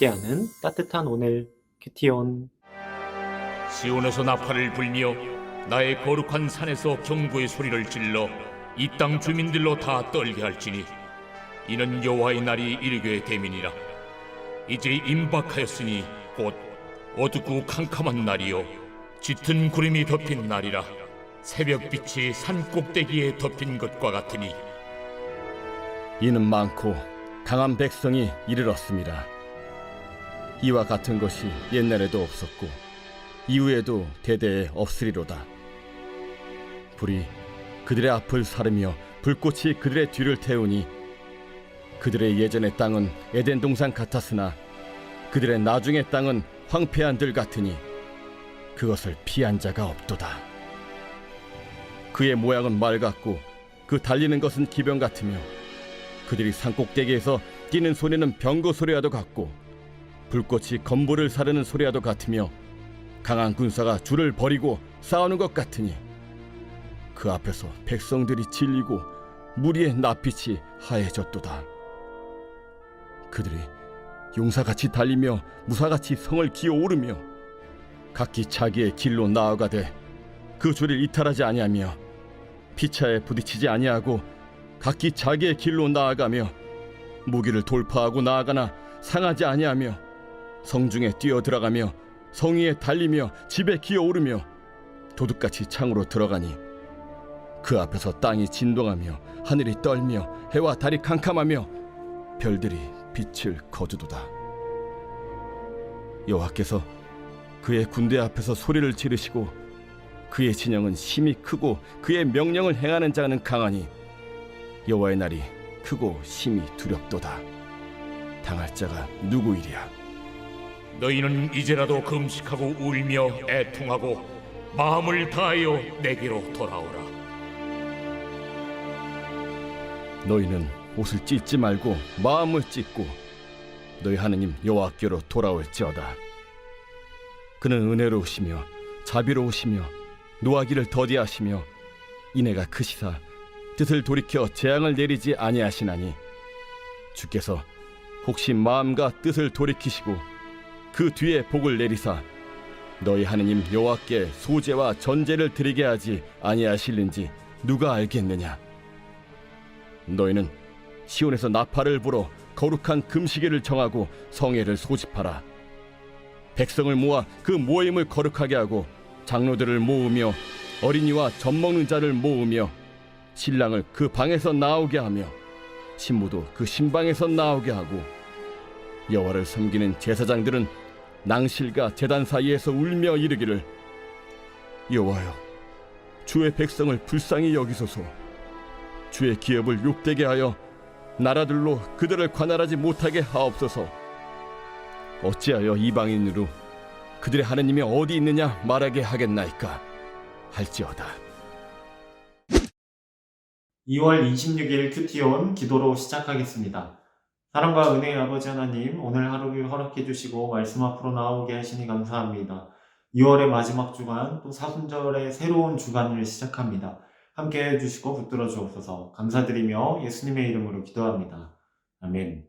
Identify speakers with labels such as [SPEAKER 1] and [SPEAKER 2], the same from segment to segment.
[SPEAKER 1] 함께하는 따뜻한 오늘 큐티온.
[SPEAKER 2] 시온에서 나팔을 불며 나의 거룩한 산에서 경고의 소리를 질러 이 땅 주민들로 다 떨게 할지니 이는 여호와의 날이 이르게 됨이니라. 이제 임박하였으니 곧 어둡고 캄캄한 날이요 짙은 구름이 덮인 날이라. 새벽빛이 산 꼭대기에 덮인 것과 같으니
[SPEAKER 3] 이는 많고 강한 백성이 이르렀습니다. 이와 같은 것이 옛날에도 없었고 이후에도 대대에 없으리로다. 불이 그들의 앞을 사르며 불꽃이 그들의 뒤를 태우니 그들의 예전의 땅은 에덴 동산 같았으나 그들의 나중의 땅은 황폐한 들 같으니 그것을 피한 자가 없도다. 그의 모양은 말 같고 그 달리는 것은 기병 같으며 그들이 산꼭대기에서 뛰는 소리는 병거 소리와도 같고 불꽃이 건물을 사르는 소리와도 같으며 강한 군사가 줄을 버리고 싸우는 것 같으니 그 앞에서 백성들이 질리고 무리의 낯빛이 하얘졌도다. 그들이 용사같이 달리며 무사같이 성을 기어오르며 각기 자기의 길로 나아가되 그 줄을 이탈하지 아니하며 피차에 부딪히지 아니하고 각기 자기의 길로 나아가며 무기를 돌파하고 나아가나 상하지 아니하며 성중에 뛰어들어가며 성 위에 달리며 집에 기어오르며 도둑같이 창으로 들어가니 그 앞에서 땅이 진동하며 하늘이 떨며 해와 달이 캄캄하며 별들이 빛을 거두도다. 여호와께서 그의 군대 앞에서 소리를 지르시고 그의 진영은 심히 크고 그의 명령을 행하는 자는 강하니 여호와의 날이 크고 심히 두렵도다. 당할 자가 누구이랴?
[SPEAKER 2] 너희는 이제라도 금식하고 울며 애통하고 마음을 다하여 내게로 돌아오라.
[SPEAKER 3] 너희는 옷을 찢지 말고 마음을 찢고 너희 하느님 여호와께로 돌아올지어다. 그는 은혜로우시며 자비로우시며 노하기를 더디하시며 인애가 크시사 뜻을 돌이켜 재앙을 내리지 아니하시나니 주께서 혹시 마음과 뜻을 돌이키시고 그 뒤에 복을 내리사 너희 하느님 여호와께 소제와 전제를 드리게 하지 아니하실는지 누가 알겠느냐? 너희는 시온에서 나팔을 불어 거룩한 금시계를 정하고 성회를 소집하라. 백성을 모아 그 모임을 거룩하게 하고 장로들을 모으며 어린이와 젖먹는 자를 모으며 신랑을 그 방에서 나오게 하며 신부도 그 신방에서 나오게 하고 여호와를 섬기는 제사장들은 낭실과 제단 사이에서 울며 이르기를 여호와여 주의 백성을 불쌍히 여기소서. 주의 기업을 욕되게 하여 나라들로 그들을 관할하지 못하게 하옵소서. 어찌하여 이방인으로 그들의 하느님이 어디 있느냐 말하게 하겠나이까 할지어다.
[SPEAKER 1] 2월 26일 큐티온 기도로 시작하겠습니다. 사랑과 은혜의 아버지 하나님, 오늘 하루를 허락해 주시고 말씀 앞으로 나오게 하시니 감사합니다. 2월의 마지막 주간, 또 사순절의 새로운 주간을 시작합니다. 함께 해주시고 붙들어 주옵소서. 감사드리며 예수님의 이름으로 기도합니다. 아멘.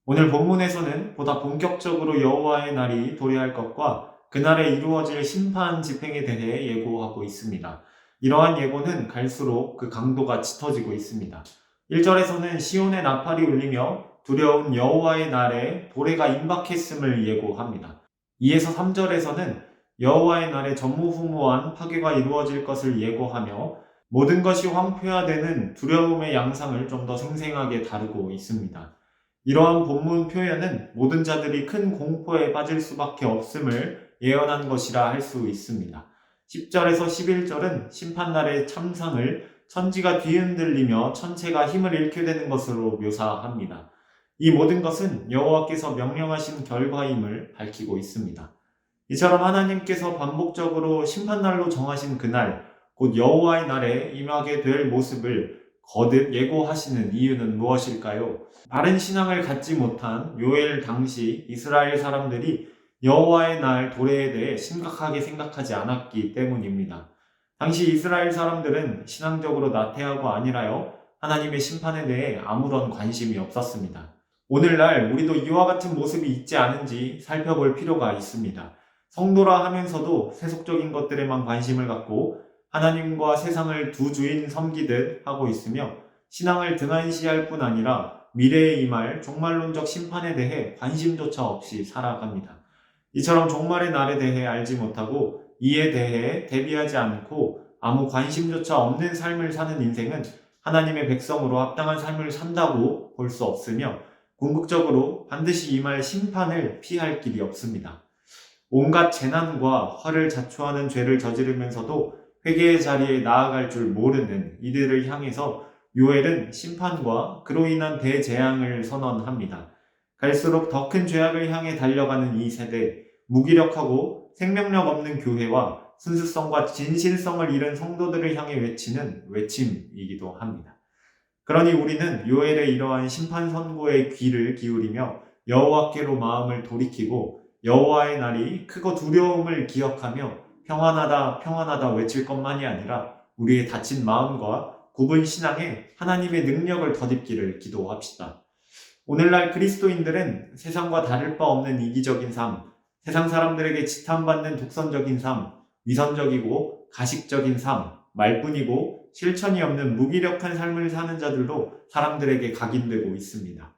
[SPEAKER 1] 오늘 본문에서는 보다 본격적으로 여호와의 날이 도래할 것과 그날에 이루어질 심판 집행에 대해 예고하고 있습니다. 이러한 예고는 갈수록 그 강도가 짙어지고 있습니다. 1절에서는 시온의 나팔이 울리며 두려운 여호와의 날에 도래가 임박했음을 예고합니다. 2에서 3절에서는 여호와의 날에 전무후무한 파괴가 이루어질 것을 예고하며 모든 것이 황폐화되는 두려움의 양상을 좀 더 생생하게 다루고 있습니다. 이러한 본문 표현은 모든 자들이 큰 공포에 빠질 수밖에 없음을 예언한 것이라 할 수 있습니다. 10절에서 11절은 심판날의 참상을 천지가 뒤흔들리며 천체가 힘을 잃게 되는 것으로 묘사합니다. 이 모든 것은 여호와께서 명령하신 결과임을 밝히고 있습니다. 이처럼 하나님께서 반복적으로 심판날로 정하신 그날, 곧 여호와의 날에 임하게 될 모습을 거듭 예고하시는 이유는 무엇일까요? 바른 신앙을 갖지 못한 요엘 당시 이스라엘 사람들이 여호와의 날 도래에 대해 심각하게 생각하지 않았기 때문입니다. 당시 이스라엘 사람들은 신앙적으로 나태하고 안일하여 하나님의 심판에 대해 아무런 관심이 없었습니다. 오늘날 우리도 이와 같은 모습이 있지 않은지 살펴볼 필요가 있습니다. 성도라 하면서도 세속적인 것들에만 관심을 갖고 하나님과 세상을 두 주인 섬기듯 하고 있으며 신앙을 등한시할 뿐 아니라 미래에 임할 종말론적 심판에 대해 관심조차 없이 살아갑니다. 이처럼 종말의 날에 대해 알지 못하고 이에 대해 대비하지 않고 아무 관심조차 없는 삶을 사는 인생은 하나님의 백성으로 합당한 삶을 산다고 볼 수 없으며 궁극적으로 반드시 임할 심판을 피할 길이 없습니다. 온갖 재난과 화를 자초하는 죄를 저지르면서도 회개의 자리에 나아갈 줄 모르는 이들을 향해서 요엘은 심판과 그로 인한 대재앙을 선언합니다. 갈수록 더 큰 죄악을 향해 달려가는 이 세대, 무기력하고 생명력 없는 교회와 순수성과 진실성을 잃은 성도들을 향해 외치는 외침이기도 합니다. 그러니 우리는 요엘의 이러한 심판 선고에 귀를 기울이며 여호와께로 마음을 돌이키고 여호와의 날이 크고 두려움을 기억하며 평안하다 평안하다 외칠 것만이 아니라 우리의 다친 마음과 굽은 신앙에 하나님의 능력을 덧입기를 기도합시다. 오늘날 그리스도인들은 세상과 다를 바 없는 이기적인 삶, 세상 사람들에게 지탄받는 독선적인 삶, 위선적이고 가식적인 삶, 말뿐이고 실천이 없는 무기력한 삶을 사는 자들로 사람들에게 각인되고 있습니다.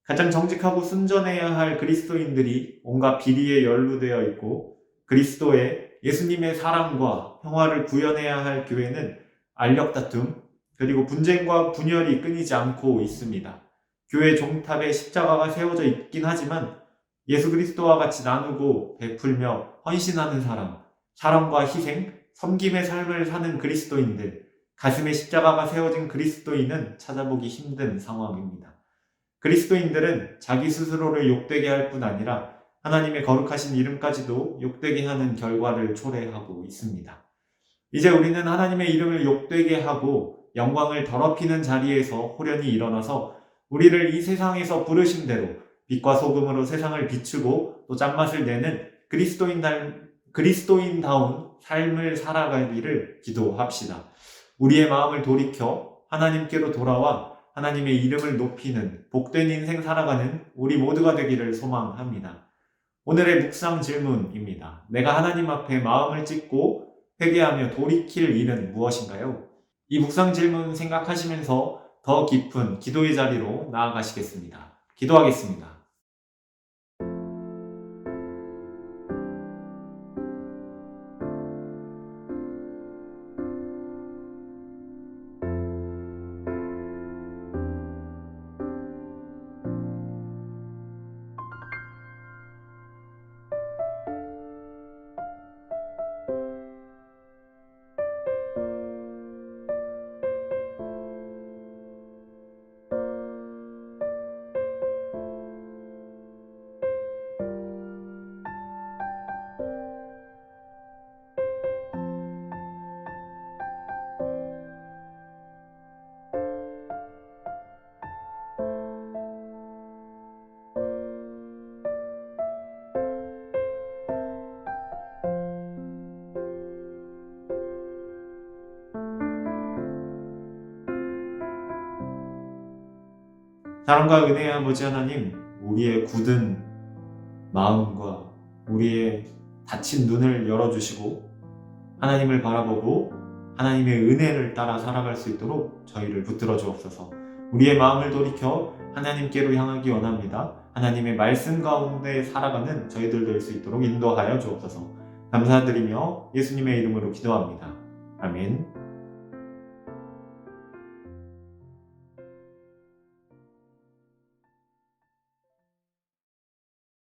[SPEAKER 1] 가장 정직하고 순전해야 할 그리스도인들이 온갖 비리에 연루되어 있고 그리스도의 예수님의 사랑과 평화를 구현해야 할 교회는 알력다툼 그리고 분쟁과 분열이 끊이지 않고 있습니다. 교회 종탑에 십자가가 세워져 있긴 하지만 예수 그리스도와 같이 나누고 베풀며 헌신하는 사람, 사랑과 희생, 섬김의 삶을 사는 그리스도인들, 가슴에 십자가가 세워진 그리스도인은 찾아보기 힘든 상황입니다. 그리스도인들은 자기 스스로를 욕되게 할 뿐 아니라 하나님의 거룩하신 이름까지도 욕되게 하는 결과를 초래하고 있습니다. 이제 우리는 하나님의 이름을 욕되게 하고 영광을 더럽히는 자리에서 호련히 일어나서 우리를 이 세상에서 부르신 대로 빛과 소금으로 세상을 비추고 또 짠맛을 내는 그리스도인다운 삶을 살아가기를 기도합시다. 우리의 마음을 돌이켜 하나님께로 돌아와 하나님의 이름을 높이는 복된 인생 살아가는 우리 모두가 되기를 소망합니다. 오늘의 묵상 질문입니다. 내가 하나님 앞에 마음을 찢고 회개하며 돌이킬 일은 무엇인가요? 이 묵상 질문 생각하시면서 더 깊은 기도의 자리로 나아가시겠습니다. 기도하겠습니다. 사랑과 은혜의 아버지 하나님, 우리의 굳은 마음과 우리의 닫힌 눈을 열어주시고 하나님을 바라보고 하나님의 은혜를 따라 살아갈 수 있도록 저희를 붙들어 주옵소서. 우리의 마음을 돌이켜 하나님께로 향하기 원합니다. 하나님의 말씀 가운데 살아가는 저희들 될 수 있도록 인도하여 주옵소서. 감사드리며 예수님의 이름으로 기도합니다. 아멘.